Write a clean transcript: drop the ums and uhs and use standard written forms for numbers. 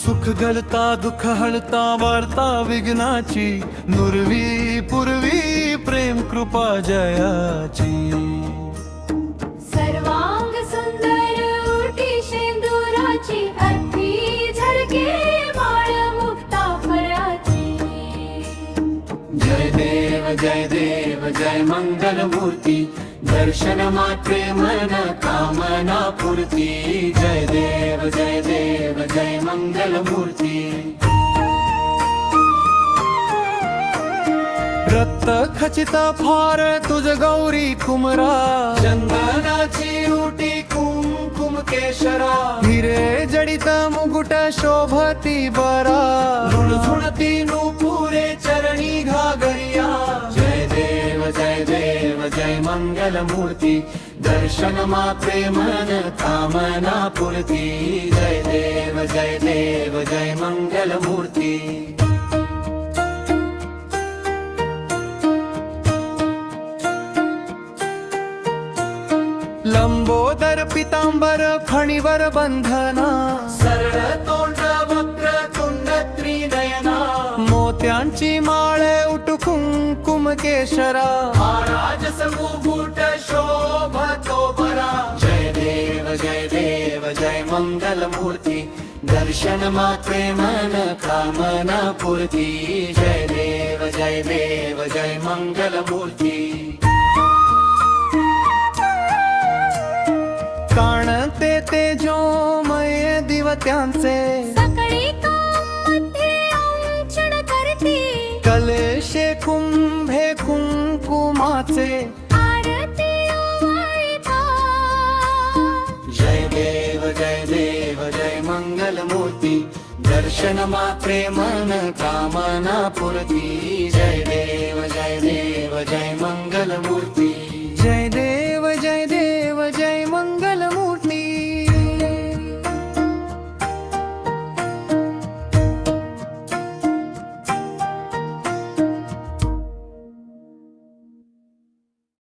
सुख गलता दुःख हळता वार्ता विघ्नाची, नुरवी पूर्वी प्रेम कृपा जयाची। सर्वांग सुंदर उटी शेंदुराची, अर्थी झळके माळ मुक्ता फळाची। जय देव जय मंगल मूर्ती, दर्शन मात्रे मन कामना पूर्ती। जय देव जय मंगल मूर्ती। रक्त खचित फार तुझ गौरी कुमरा, चंदनाची उटी कुंकुम केशरा, हिरे जडित मुकुट शोभती बरा, झुणझुणती नूपुरे चरणी घागरिया। जय देव जय मंगल मूर्ती, दर्शन मात्रे मन कामना पूर्ती। जय देव जय मंगल मूर्ती। लंबोदर पितांबर फणीवर बंधना, सरळ तोंड वक्र तुंड त्रिनयना, मोत्यांची माळ उठ कुंकुम केशरा, महाराज मुकुट शोभतो बरा। जय देव जय मंगल मूर्ती, दर्शन मात्रे मन कामना पूर्ती। जय देव जय मंगल मूर्ती। काणते तेजोमय दिवत्यांचे, सकळी मध्ये अंचन करते, कलशे कुंभे कुंकुमाचे, आरती ओवाळता। जय देव जय मंगल मूर्ती, दर्शन मात्रे मन कामना पूर्ती। जय देव जय मंगल मूर्ती।